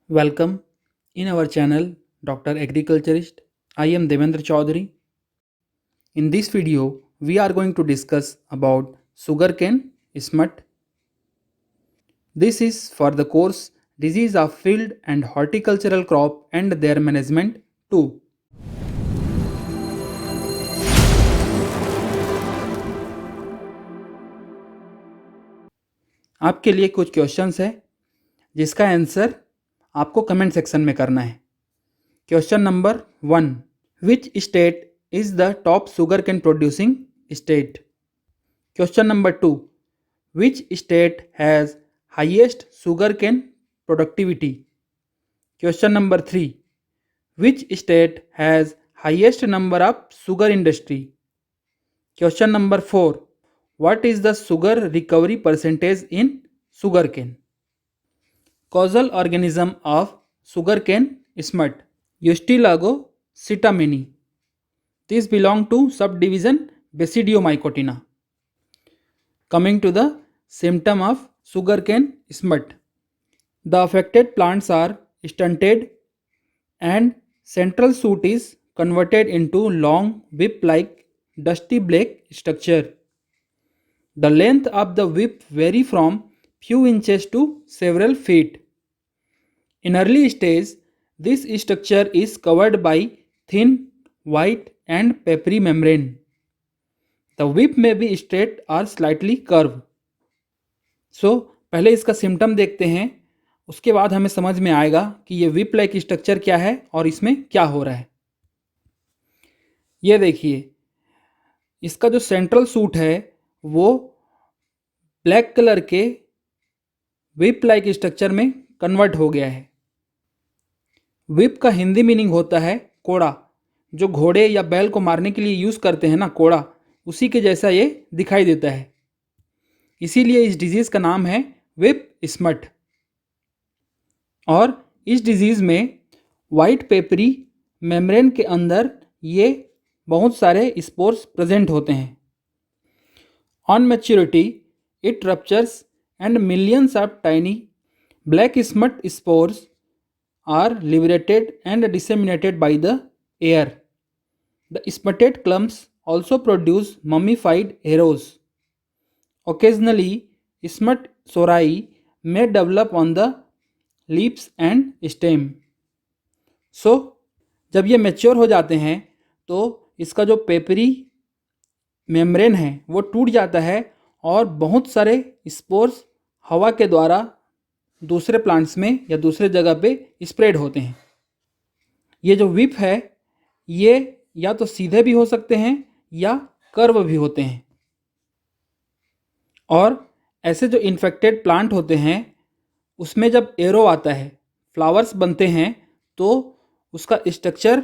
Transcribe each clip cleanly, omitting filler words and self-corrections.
Welcome in our channel Dr. Agriculturist. I am Devendra Chaudhary. In this video, we are going to discuss about sugarcane smut. This is for the course Disease of Field and Horticultural Crop and their Management too. आपके लिए कुछ questions है जिसका answer आपको comment section में करना है। Question number 1, which state is the top sugar cane producing state? Question number 2, which state has highest sugar cane productivity? Question number 3, which state has highest number of sugar industry? Question number 4, what is the sugar recovery percentage in sugarcane? Causal organism of sugarcane smut, Eustylago sitamini. These belong to subdivision Basidiomycotina. Coming to the symptom of sugarcane smut, the affected plants are stunted and central shoot is converted into long whip-like dusty black structure. The length of the whip vary from few inches to several feet. In early stage, this structure is covered by thin, white and papery membrane. The whip may be straight or slightly curved. पहले इसका symptom देखते हैं, उसके बाद हमें समझ में आएगा कि ये whip लाइक स्ट्रक्चर क्या है और इसमें क्या हो रहा है। ये देखिए, इसका जो सेंट्रल सूट है वो ब्लैक कलर के विप लाइक स्ट्रक्चर में कन्वर्ट हो गया है। विप का हिंदी मीनिंग होता है कोड़ा, जो घोड़े या बैल को मारने के लिए यूज़ करते हैं ना, कोड़ा, उसी के जैसा ये दिखाई देता है। इसीलिए इस डिजीज़ का नाम है विप स्मट। और इस डिजीज़ में वाइट पेपरी मेम्ब्रेन के अंदर ये बहुत सारे स्पोर्स प्रेजेंट होते हैं। On maturity it ruptures and millions of tiny black smut spores are liberated and disseminated by the air. The smutted clumps also produce mummified arrows. Occasionally, smut sori may develop on the leaves and stem. जब ये mature हो जाते हैं तो इसका जो peppery membrane है वो टूट जाता है और बहुत सारे स्पोर्स हवा के द्वारा दूसरे प्लांट्स में या दूसरे जगह पे स्प्रेड होते हैं। ये जो विप है ये या तो सीधे भी हो सकते हैं या कर्व भी होते हैं। और ऐसे जो इन्फेक्टेड प्लांट होते हैं उसमें जब एरो आता है, फ्लावर्स बनते हैं, तो उसका स्ट्रक्चर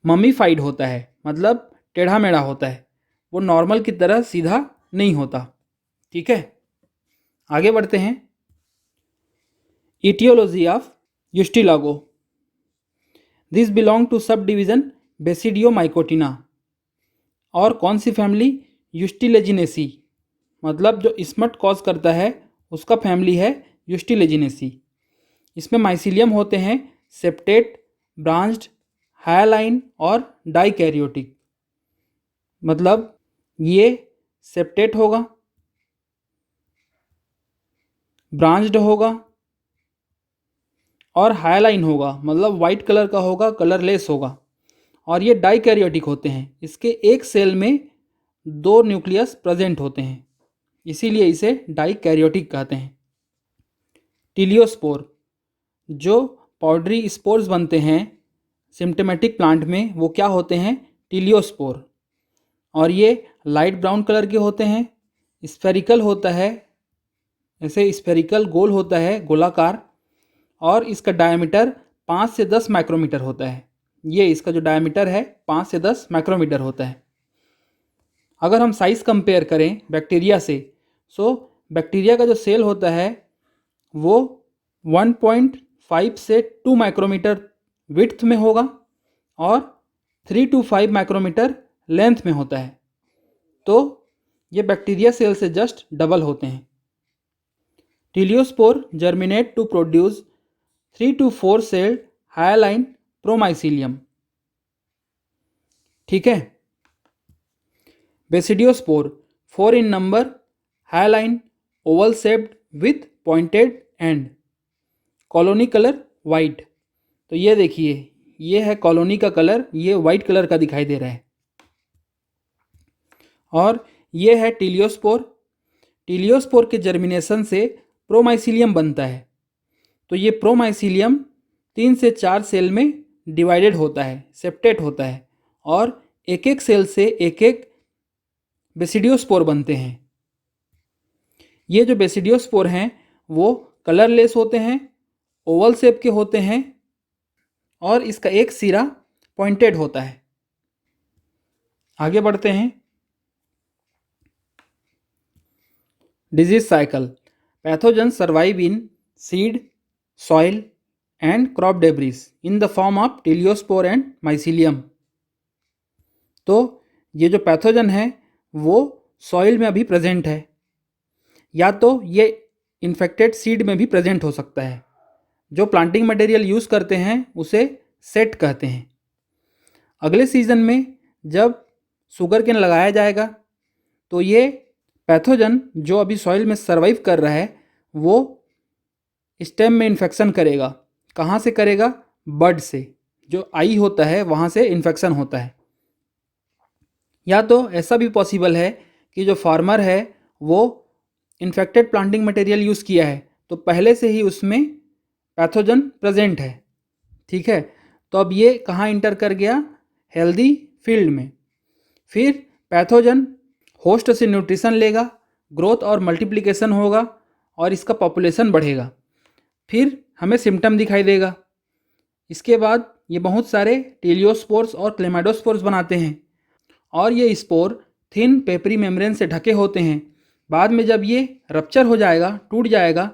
ममीफाइड होता है, मतलब टेढ़ा मेढ़ा होता है, वो नॉर्मल की तरह सीधा नहीं होता। ठीक है, आगे बढ़ते हैं। Etiology of Ustilago, this belong to sub division Basidiomycotina. और कौन सी फैमिली? यूस्टिलेजिनेसी, मतलब जो स्मट कॉज करता है उसका फैमिली है यूस्टिलेजिनेसी। इसमें माइसिलियम होते हैं सेप्टेट, ब्रांच्ड, हायालाइन और डाइकैरियोटिक। मतलब ये सेप्टेट होगा, ब्रांच्ड होगा और हायालाइन होगा, मतलब वाइट कलर का होगा, कलरलेस होगा। और ये डाइकैरियोटिक होते हैं, इसके एक सेल में 2 न्यूक्लियस प्रेजेंट होते हैं, इसीलिए इसे डाइकैरियोटिक कहते हैं। टिलियोस्पोर, जो पाउडरी स्पोर्स बनते हैं सिम्प्टोमेटिक प्लांट में, वो क्या होते हैं? टिलियोस्पोर। और ये लाइट ब्राउन कलर के होते हैं, स्फेरिकल होता है, ऐसे स्फेरिकल गोल होता है, गोलाकार, और इसका डायमीटर 5 से 10 माइक्रोमीटर होता है। ये इसका जो डायमीटर है 5 से 10 माइक्रोमीटर होता है। अगर हम साइज़ कंपेयर करें बैक्टीरिया से, बैक्टीरिया का जो सेल होता है वो 1.5 से 2 माइक्रोमीटर विड्थ में होगा और 3 to 5 माइक्रोमीटर लेंथ में होता है। तो ये बैक्टीरिया सेल से जस्ट डबल होते हैं। Teliospore germinate to produce 3 to 4 celled hyaline promycelium. ठीक है। Basidiospore 4 in number, hyaline, oval shaped with pointed end, colony colour white. तो ये देखिए, ये है कॉलोनी का कलर, ये वाइट कलर का दिखाई दे रहा है। और ये है टीलियोस्पोर। टीलियोस्पोर के जर्मिनेशन से प्रोमाइसीलियम बनता है। तो ये प्रोमाइसीलियम 3 से 4 सेल में डिवाइडेड होता है, सेप्टेट होता है, और एक एक सेल से एक एक बेसिडियोस्पोर बनते हैं। ये जो बेसिडियोस्पोर हैं वो कलरलेस होते हैं, ओवल शेप के होते हैं, और इसका एक सिरा पॉइंटेड होता है। आगे बढ़ते हैं। Disease cycle. Pathogen survive in seed, soil and crop debris in the form of teliospore and mycelium. तो ये जो पैथोजन है वो सॉइल में अभी प्रेजेंट है, या तो ये इन्फेक्टेड सीड में भी प्रेजेंट हो सकता है। जो प्लांटिंग मटेरियल यूज़ करते हैं उसे सेट कहते हैं। अगले सीजन में जब शुगर केन लगाया जाएगा तो ये पैथोजन जो अभी सॉइल में सर्वाइव कर रहा है वो स्टेम में इन्फेक्शन करेगा। कहाँ से करेगा? बड से, जो आई होता है वहाँ से इन्फेक्शन होता है। या तो ऐसा भी पॉसिबल है कि जो फार्मर है वो इन्फेक्टेड प्लांटिंग मटेरियल यूज़ किया है तो पहले से ही उसमें पैथोजन प्रेजेंट है। ठीक है, तो अब ये कहाँ इंटर कर गया? हेल्दी फील्ड में। फिर पैथोजन होस्ट से न्यूट्रिशन लेगा, ग्रोथ और मल्टीप्लिकेशन होगा और इसका पॉपुलेशन बढ़ेगा। फिर हमें सिम्टम दिखाई देगा। इसके बाद ये बहुत सारे टीलियोस्पोर्स और क्लेमाइडोस्पोर्स बनाते हैं और ये स्पोर थिन पेपरी मेम्ब्रेन से ढके होते हैं। बाद में जब ये रप्चर हो जाएगा, टूट जाएगा,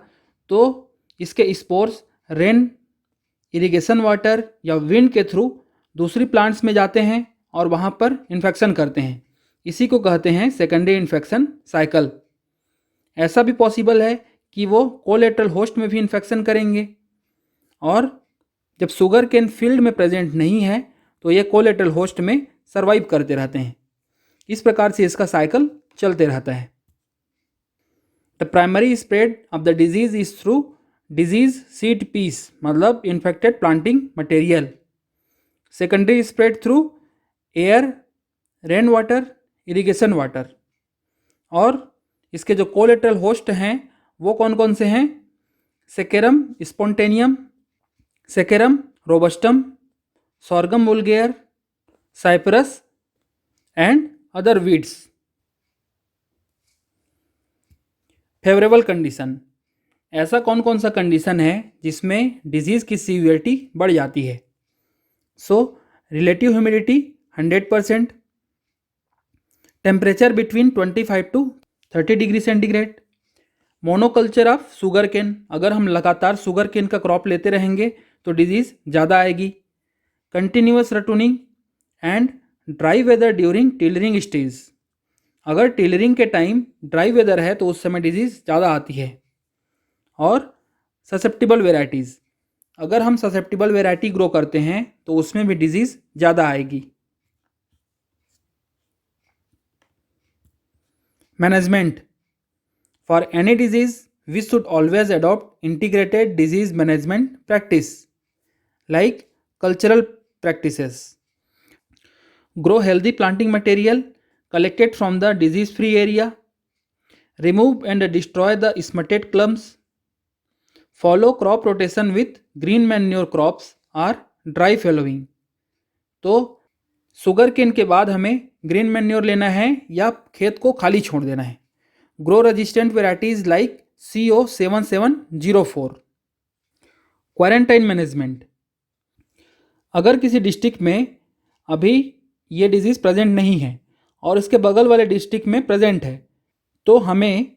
तो इसके स्पोर्स रेन, इरिगेशन वाटर या विंड के थ्रू दूसरी प्लांट्स में जाते हैं और वहाँ पर इन्फेक्शन करते हैं। इसी को कहते हैं सेकेंडरी इन्फेक्शन साइकिल। ऐसा भी पॉसिबल है कि वो कोलेटरल होस्ट में भी इन्फेक्शन करेंगे, और जब शुगर केन फील्ड में प्रेजेंट नहीं है तो ये कोलेटरल होस्ट में सर्वाइव करते रहते हैं। इस प्रकार से इसका साइकिल चलते रहता है। The primary spread of the disease is through disease seed piece, मतलब infected planting material. Secondary spread through air, rain water, irrigation water. और इसके जो कोलेटरल होस्ट हैं वो कौन कौन से हैं? Saccharum spontaneum, Saccharum robustum, Sorghum vulgare, Cyperus and other weeds. Favourable condition. ऐसा कौन कौन सा कंडीशन है जिसमें डिजीज़ की सीवियरिटी बढ़ जाती है? So relative humidity 100%, temperature between 25 to 30 degree centigrade, monoculture of sugarcane, अगर हम लगातार शुगर केन का क्रॉप लेते रहेंगे तो डिजीज़ ज़्यादा आएगी, continuous ratooning and dry weather during tillering stage, अगर टिलरिंग के टाइम ड्राई वेदर है तो उस समय डिजीज़ ज़्यादा आती है, और ससेप्टिबल वेराइटीज़, अगर हम ससेप्टिबल वेराइटी ग्रो करते हैं तो उसमें भी डिजीज़ ज़्यादा आएगी। Management. For any disease we should always adopt integrated disease management practice like cultural practices. Grow healthy planting material collected from the disease-free area. Remove and destroy the smutted clumps. Follow crop rotation with green manure crops or dry fallowing. तो sugar cane के बाद हमें green manure लेना है या खेत को खाली छोड़ देना है। Grow resistant varieties like CO7704। Quarantine management. अगर किसी डिस्ट्रिक्ट में अभी ये डिजीज़ प्रेजेंट नहीं है और इसके बगल वाले डिस्ट्रिक्ट में प्रेजेंट है तो हमें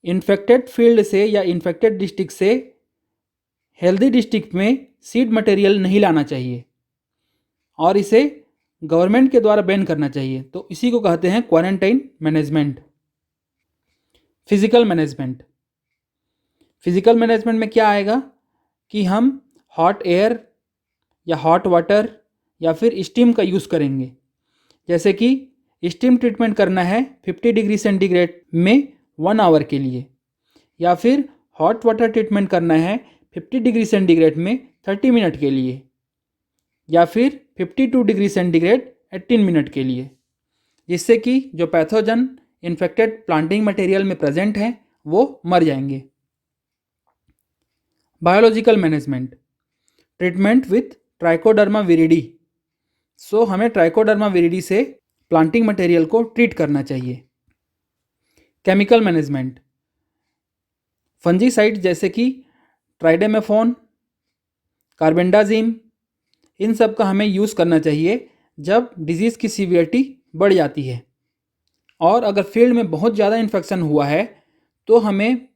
इन्फेक्टेड फील्ड से या इन्फेक्टेड डिस्ट्रिक्ट से हेल्दी डिस्ट्रिक्ट में सीड मटेरियल नहीं लाना चाहिए और इसे गवर्नमेंट के द्वारा बैन करना चाहिए। तो इसी को कहते हैं quarantine management. Physical management. Physical management में क्या आएगा? कि हम हॉट एयर या हॉट वाटर या फिर स्टीम का यूज़ करेंगे। जैसे कि स्टीम ट्रीटमेंट करना है 50 डिग्री सेंटीग्रेड में 1 आवर के लिए, या फिर हॉट वाटर ट्रीटमेंट करना है 50 डिग्री सेंटीग्रेड में 30 मिनट के लिए, या फिर 52 डिग्री सेंटीग्रेड 18 मिनट के लिए, जिससे कि जो पैथोजन इन्फेक्टेड प्लांटिंग मटेरियल में प्रेजेंट हैं वो मर जाएंगे। Biological management, treatment with Trichoderma viride. So हमें ट्राइकोडर्मा विरिडी से प्लांटिंग मटेरियल को ट्रीट करना चाहिए। केमिकल मैनेजमेंट, फंजीसाइड जैसे कि ट्राइडेमेफोन, कार्बेंडाजिम, इन सब का हमें यूज़ करना चाहिए जब डिजीज़ की सीवियरिटी बढ़ जाती है। और अगर फील्ड में बहुत ज़्यादा इन्फेक्शन हुआ है तो हमें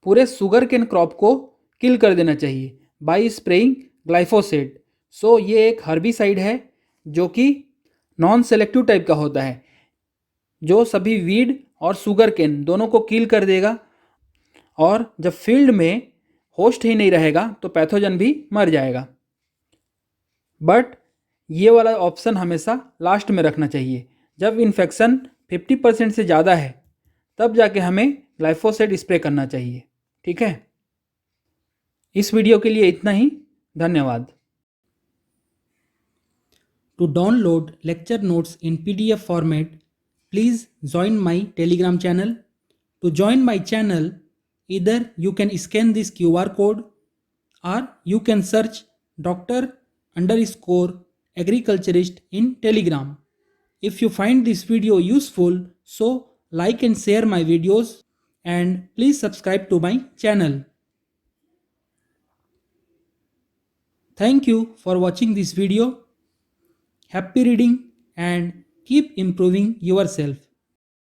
पूरे शुगर केन क्रॉप को किल कर देना चाहिए बाय स्प्रेइंग ग्लाइफोसेट। सो ये एक हर्बिसाइड है जो कि नॉन सेलेक्टिव टाइप का होता है, जो सभी वीड और शुगर केन दोनों को किल कर देगा। और जब फील्ड में होस्ट ही नहीं रहेगा तो पैथोजन भी मर जाएगा। बट ये वाला ऑप्शन हमेशा लास्ट में रखना चाहिए। जब इन्फेक्शन 50% से ज़्यादा है तब जाके हमें ग्लाइफोसेट स्प्रे करना चाहिए। ठीक है, इस वीडियो के लिए इतना ही। धन्यवाद। To download lecture notes in PDF format, please join my Telegram channel. To join my channel, either you can scan this QR code or you can search Dr_agriculturist in Telegram. If you find this video useful, so like and share my videos and please subscribe to my channel. Thank you for watching this video. Happy reading and keep improving yourself.